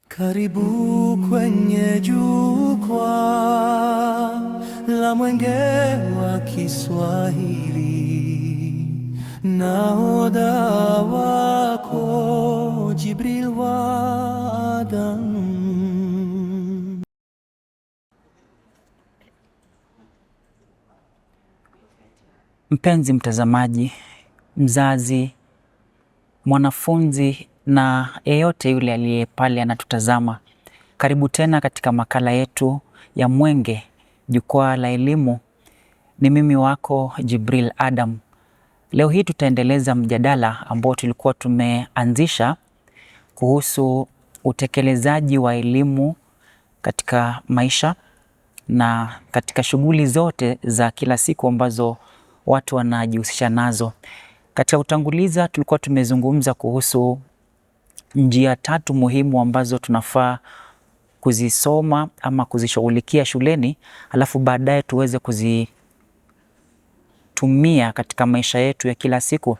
Karibu kwenye jukwaa la Mwenge wa Kiswahili, nahodha wako Jibril wa Adam. Mpenzi mtazamaji, mzazi, mwanafunzi na yeyote yule aliye pale anatutazama, karibu tena katika makala yetu ya Mwenge, jukwaa la elimu. Ni mimi wako Jibril Adam. Leo hii tutaendeleza mjadala ambao tulikuwa tumeanzisha kuhusu utekelezaji wa elimu katika maisha na katika shughuli zote za kila siku ambazo watu wanajihusisha nazo. Katika kutanguliza tulikuwa tumezungumza kuhusu njia 3 muhimu ambazo tunafaa kuzisoma ama kuzishughulikia shuleni, alafu baadaye tuweze kuzitumia katika maisha yetu ya kila siku.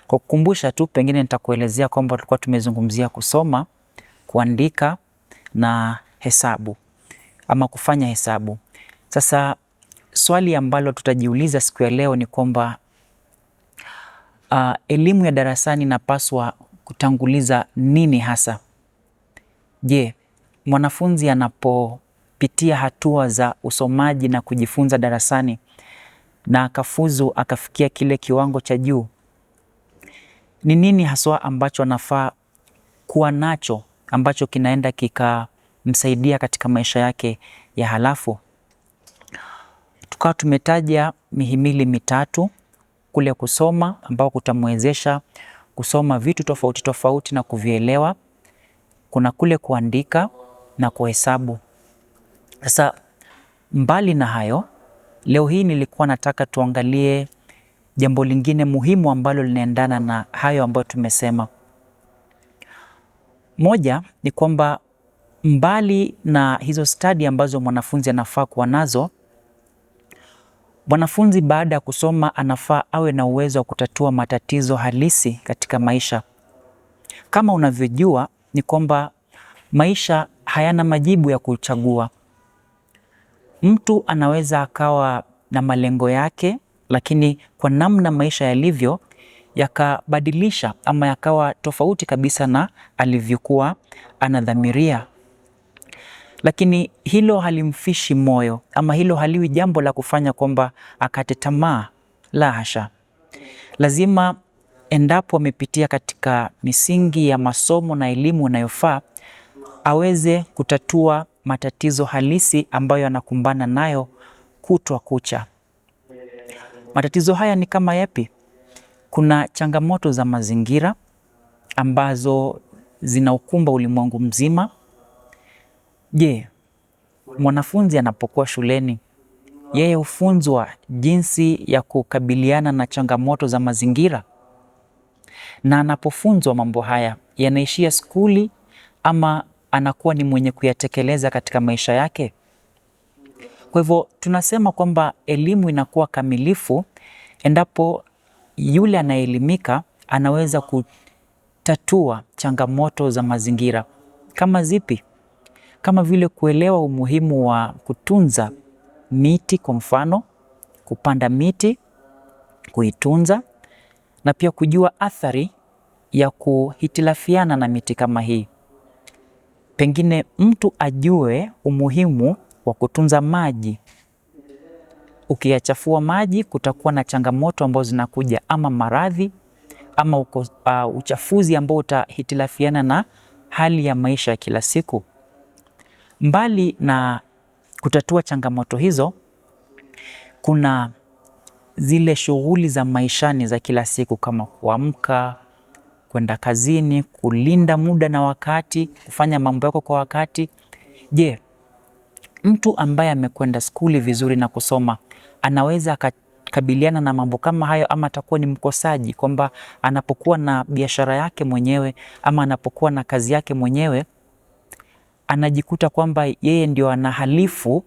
Kwa kukumbusha tu, pengine nitakuelezea kwamba tulikuwa tumezungumzia kusoma, kuandika na hesabu ama kufanya hesabu. Sasa swali ambalo tutajiuliza siku ya leo ni kwamba elimu ya darasani inapaswa kutanguliza nini hasa? Je, mwanafunzi anapopitia hatua za usomaji na kujifunza darasani na akafuzu akafikia kile kiwango cha juu, ni nini haswa ambacho anafaa kuwa nacho ambacho kinaenda kikamsaidia katika maisha yake ya halafu? Tukawa tumetaja mihimili 3 kule kusoma, ambao kutamwezesha kusoma vitu tofauti tofauti na kuvielewa. Kuna kule kuandika na kuhesabu. Sasa mbali na hayo, leo hii nilikuwa nataka tuangalie jambo lingine muhimu ambalo linaendana na hayo ambayo tumesema. Moja ni kwamba mbali na hizo stadi ambazo mwanafunzi anafaa kuwa nazo, mwanafunzi baada ya kusoma anafaa awe na uwezo wa kutatua matatizo halisi katika maisha. Kama unavyojua ni kwamba maisha hayana majibu ya kuchagua. Mtu anaweza akawa na malengo yake, lakini kwa namna maisha yalivyo yakabadilisha ama yakawa tofauti kabisa na alivyokuwa anadhamiria. Lakini hilo halimfishi moyo ama hilo haliwi jambo la kufanya kwamba akate tamaa. La hasha. Lazima endapo amepitia katika misingi ya masomo na elimu inayofaa, aweze kutatua matatizo halisi ambayo anakumbana nayo kutwa kucha. Matatizo haya ni kama yapi? Kuna changamoto za mazingira ambazo zinaukumba ulimwengu mzima. Je, mwanafunzi anapokuwa shuleni, yeye hufunzwa jinsi ya kukabiliana na changamoto za mazingira? Na anapofunzwa mambo haya, yanaishia skuli ama anakuwa ni mwenye kuyatekeleza katika maisha yake? Kwa hivyo tunasema kwamba elimu inakuwa kamilifu endapo yule anayeelimika anaweza kutatua changamoto za mazingira. Kama zipi? Kama vile kuelewa umuhimu wa kutunza miti, kwa mfano, kupanda miti, kuitunza, na pia kujua athari ya kuhitilafiana na miti kama hii. Pengine mtu ajue umuhimu wa kutunza maji. Ukiyachafua maji kutakuwa na changamoto ambazo zinakuja, ama maradhi ama uchafuzi ambao utahitilafiana na hali ya maisha ya kila siku. Mbali na kutatua changamoto hizo, kuna zile shughuli za maishani za kila siku kama kuamka, kwenda kazini, kulinda muda na wakati, kufanya mambo yako kwa wakati. Je, mtu ambaye amekwenda skuli vizuri na kusoma anaweza akakabiliana na mambo kama hayo, ama atakuwa ni mkosaji kwamba anapokuwa na biashara yake mwenyewe ama anapokuwa na kazi yake mwenyewe anajikuta kwamba yeye ndio anahalifu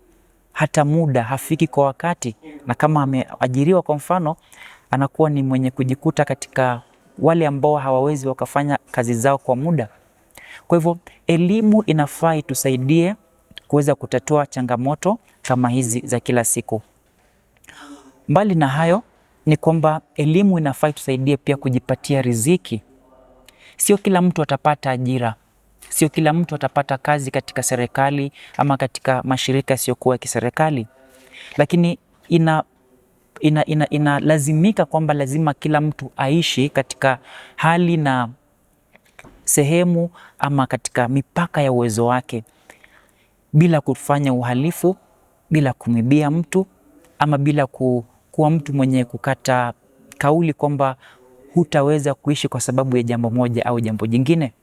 hata muda, hafiki kwa wakati, na kama ameajiriwa kwa mfano, anakuwa ni mwenye kujikuta katika wale ambao hawawezi wakafanya kazi zao kwa muda. Kwa hivyo elimu inafaa itusaidie kuweza kutatua changamoto kama hizi za kila siku. Mbali na hayo ni kwamba elimu inafaa itusaidie pia kujipatia riziki. Sio kila mtu atapata ajira, sio kila mtu atapata kazi katika serikali ama katika mashirika yasiyokuwa ya kiserikali, lakini inalazimika kwamba lazima kila mtu aishi katika hali na sehemu ama katika mipaka ya uwezo wake, bila kufanya uhalifu, bila kumwibia mtu ama bila kuwa mtu mwenye kukata kauli kwamba hutaweza kuishi kwa sababu ya jambo moja au jambo jingine.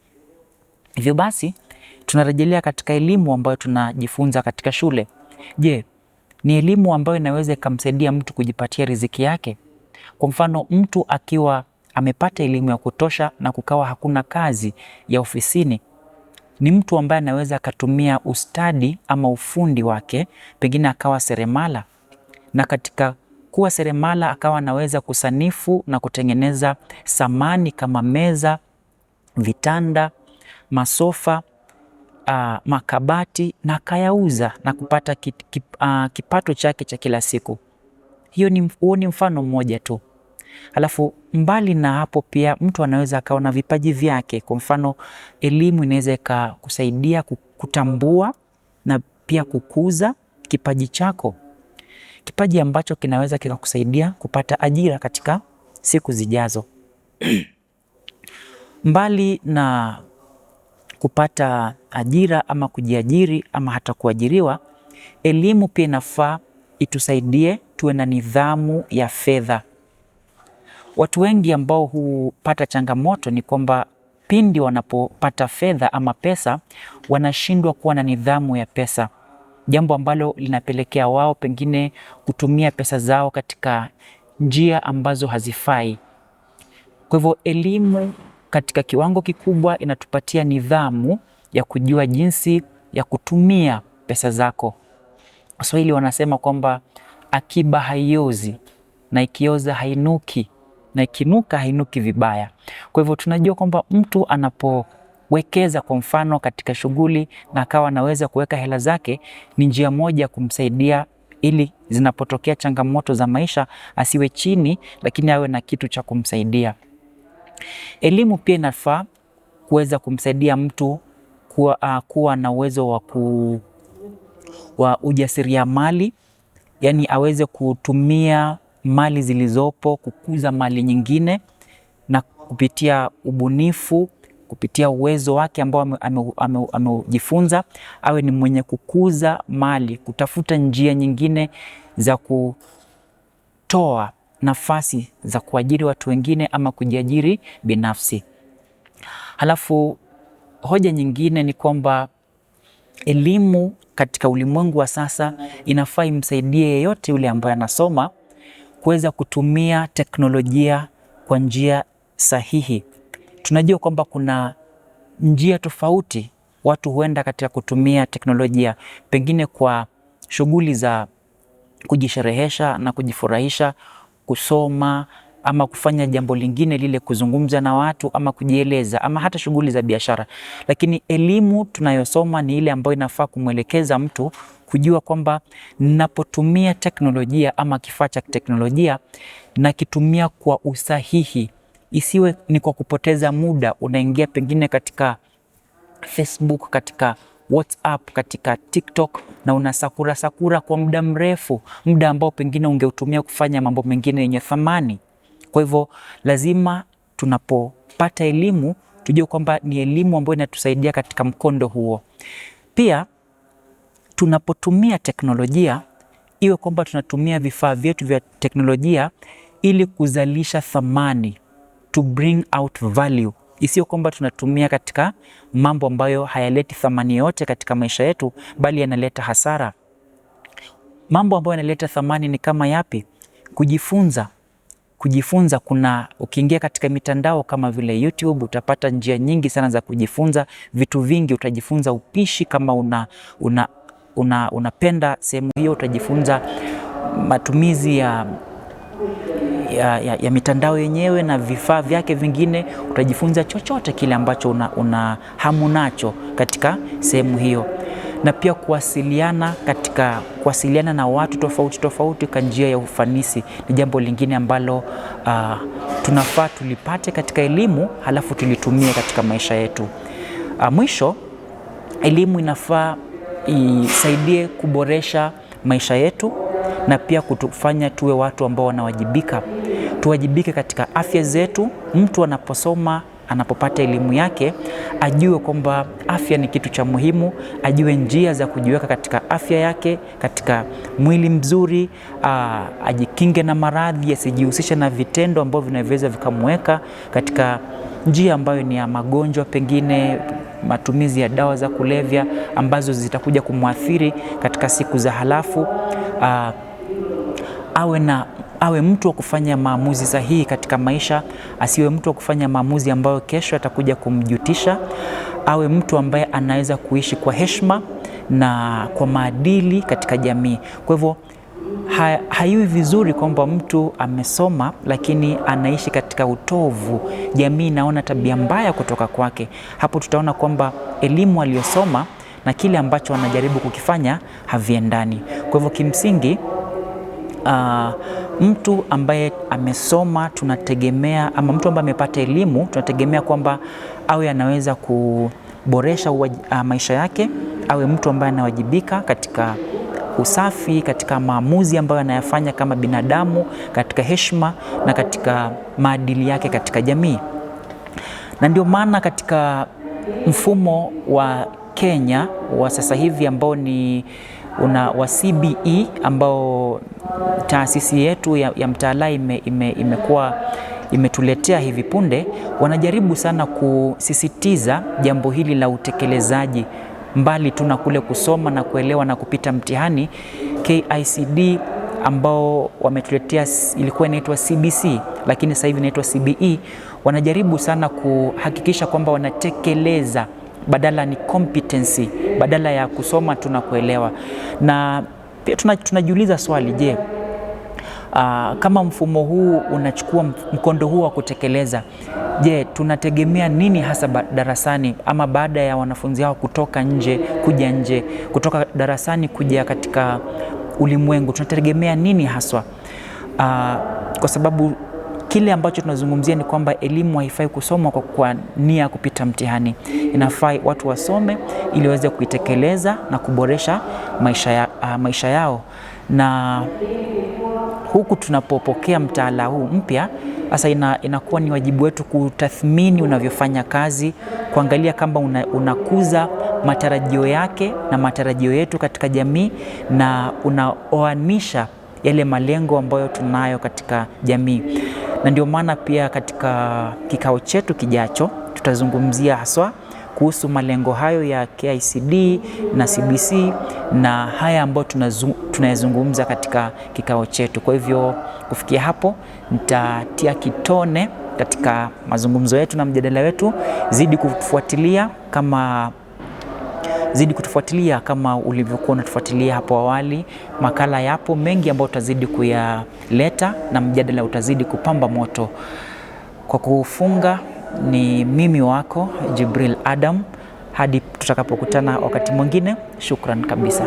Hivyo basi tunarejelea katika elimu ambayo tunajifunza katika shule. Je, ni elimu ambayo inaweza ikamsaidia mtu kujipatia riziki yake? Kwa mfano, mtu akiwa amepata elimu ya kutosha na kukawa hakuna kazi ya ofisini, ni mtu ambaye anaweza akatumia ustadi ama ufundi wake, pengine akawa seremala, na katika kuwa seremala akawa anaweza kusanifu na kutengeneza samani kama meza, vitanda, masofa, makabati, na akayauza na kupata kipato chake cha kila siku. Huo ni mfano mmoja tu. Halafu mbali na hapo pia mtu anaweza akawa na vipaji vyake. Kwa mfano, elimu inaweza ikakusaidia kutambua na pia kukuza kipaji chako, kipaji ambacho kinaweza kikakusaidia kupata ajira katika siku zijazo. Mbali na kupata ajira ama kujiajiri ama hata kuajiriwa, elimu pia inafaa itusaidie tuwe na nidhamu ya fedha. Watu wengi ambao hupata changamoto ni kwamba pindi wanapopata fedha ama pesa, wanashindwa kuwa na nidhamu ya pesa, jambo ambalo linapelekea wao pengine kutumia pesa zao katika njia ambazo hazifai. Kwa hivyo elimu katika kiwango kikubwa inatupatia nidhamu ya kujua jinsi ya kutumia pesa zako. Waswahili wanasema kwamba akiba haiozi, na ikioza hainuki, na ikinuka hainuki vibaya. Kwa hivyo tunajua kwamba mtu anapowekeza kwa mfano katika shughuli na akawa anaweza kuweka hela zake, ni njia moja kumsaidia ili zinapotokea changamoto za maisha asiwe chini, lakini awe na kitu cha kumsaidia. Elimu pia inafaa kuweza kumsaidia mtu kuwa na uwezo wa ujasiriamali, yani aweze kutumia mali zilizopo kukuza mali nyingine, na kupitia ubunifu, kupitia uwezo wake ambao amejifunza, awe ni mwenye kukuza mali, kutafuta njia nyingine za kutoa nafasi za kuajiri watu wengine ama kujiajiri binafsi. Halafu hoja nyingine ni kwamba elimu katika ulimwengu wa sasa inafaa imsaidie yeyote yule ambaye anasoma kuweza kutumia teknolojia kwa njia sahihi. Tunajua kwamba kuna njia tofauti watu huenda katika kutumia teknolojia, pengine kwa shughuli za kujisherehesha na kujifurahisha, kusoma ama kufanya jambo lingine lile, kuzungumza na watu ama kujieleza, ama hata shughuli za biashara. Lakini elimu tunayosoma ni ile ambayo inafaa kumwelekeza mtu kujua kwamba ninapotumia teknolojia ama kifaa cha teknolojia na kitumia kwa usahihi, isiwe ni kwa kupoteza muda. Unaingia pengine katika Facebook, katika WhatsApp, katika TikTok na unasakura kwa muda mrefu, muda ambao pengine ungeutumia kufanya mambo mengine yenye thamani. Kwa hivyo lazima tunapopata elimu tujue kwamba ni elimu ambayo inatusaidia katika mkondo huo. Pia tunapotumia teknolojia, iwe kwamba tunatumia vifaa vyetu vya teknolojia ili kuzalisha thamani, to bring out value. Isiyo kwamba tunatumia katika mambo ambayo hayaleti thamani yote katika maisha yetu, bali yanaleta hasara. Mambo ambayo yanaleta thamani ni kama yapi? Kujifunza ukiingia katika mitandao kama vile YouTube, utapata njia nyingi sana za kujifunza vitu vingi. Utajifunza upishi kama unapenda sehemu hiyo, utajifunza matumizi ya mitandao yenyewe na vifaa vyake vingine, utajifunza chochote kile ambacho una hamu nacho katika sehemu hiyo. Na pia kuwasiliana na watu tofauti tofauti kwa njia ya ufanisi ni jambo lingine ambalo tunafaa tulipate katika elimu, halafu tulitumie katika maisha yetu. Mwisho, elimu inafaa isaidie kuboresha maisha yetu na pia kutufanya tuwe watu ambao wanawajibika. Tuwajibike katika afya zetu. Mtu anaposoma, anapopata elimu yake, ajue kwamba afya ni kitu cha muhimu, ajue njia za kujiweka katika afya yake, katika mwili mzuri, ajikinge na maradhi, asijihusishe na vitendo ambavyo vinaweza vikamweka katika njia ambayo ni ya magonjwa, pengine matumizi ya dawa za kulevya ambazo zitakuja kumwathiri katika siku za halafu. Awe mtu wa kufanya maamuzi sahihi katika maisha, asiwe mtu wa kufanya maamuzi ambayo kesho atakuja kumjutisha. Awe mtu ambaye anaweza kuishi kwa heshima na kwa maadili katika jamii. Kwa hivyo haiwi vizuri kwamba mtu amesoma lakini anaishi katika utovu, jamii inaona tabia mbaya kutoka kwake. Hapo tutaona kwamba elimu aliyosoma na kile ambacho anajaribu kukifanya haviendani. Kwa hivyo kimsingi, mtu ambaye amesoma tunategemea, ama mtu ambaye amepata elimu tunategemea kwamba awe anaweza kuboresha maisha yake, awe mtu ambaye anawajibika katika usafi, katika maamuzi ambayo anayafanya kama binadamu, katika heshima na katika maadili yake katika jamii. Na ndio maana katika mfumo wa Kenya wa sasa hivi ambao ni wa CBE, ambao taasisi yetu ya mtaala imetuletea hivi punde, wanajaribu sana kusisitiza jambo hili la utekelezaji. Mbali tu na kule kusoma na kuelewa na kupita mtihani, KICD ambao wametuletea ilikuwa inaitwa CBC, lakini sasa hivi inaitwa CBE, wanajaribu sana kuhakikisha kwamba wanatekeleza, badala ni competency, badala ya kusoma tu na kuelewa. Na pia tunajiuliza swali, je, kama mfumo huu unachukua mkondo huu wa kutekeleza, je, tunategemea nini hasa darasani, ama baada ya wanafunzi hao kutoka nje, kutoka darasani kuja katika ulimwengu, tunategemea nini haswa? Kwa sababu kile ambacho tunazungumzia ni kwamba elimu haifai kusomwa kwa nia kupita mtihani. Inafaa watu wasome ili waweze kuitekeleza na kuboresha maisha yao. Na huku tunapopokea mtaala huu mpya, sasa inakuwa ni wajibu wetu kutathmini unavyofanya kazi, kuangalia kama unakuza matarajio yake na matarajio yetu katika jamii, na unaoanisha yale malengo ambayo tunayo katika jamii. Na ndio maana pia katika kikao chetu kijacho tutazungumzia haswa kuhusu malengo hayo ya KICD na CBC na haya ambayo tunayazungumza katika kikao chetu. Kwa hivyo kufikia hapo nitatia kitone katika mazungumzo yetu na mjadala wetu. Zidi kutufuatilia kama ulivyokuwa unatufuatilia hapo awali. Makala yapo mengi ambayo tutazidi kuyaleta na mjadala utazidi kupamba moto. Kwa kufunga, ni mimi wako Jibril Adam, hadi tutakapokutana wakati mwingine. Shukran kabisa.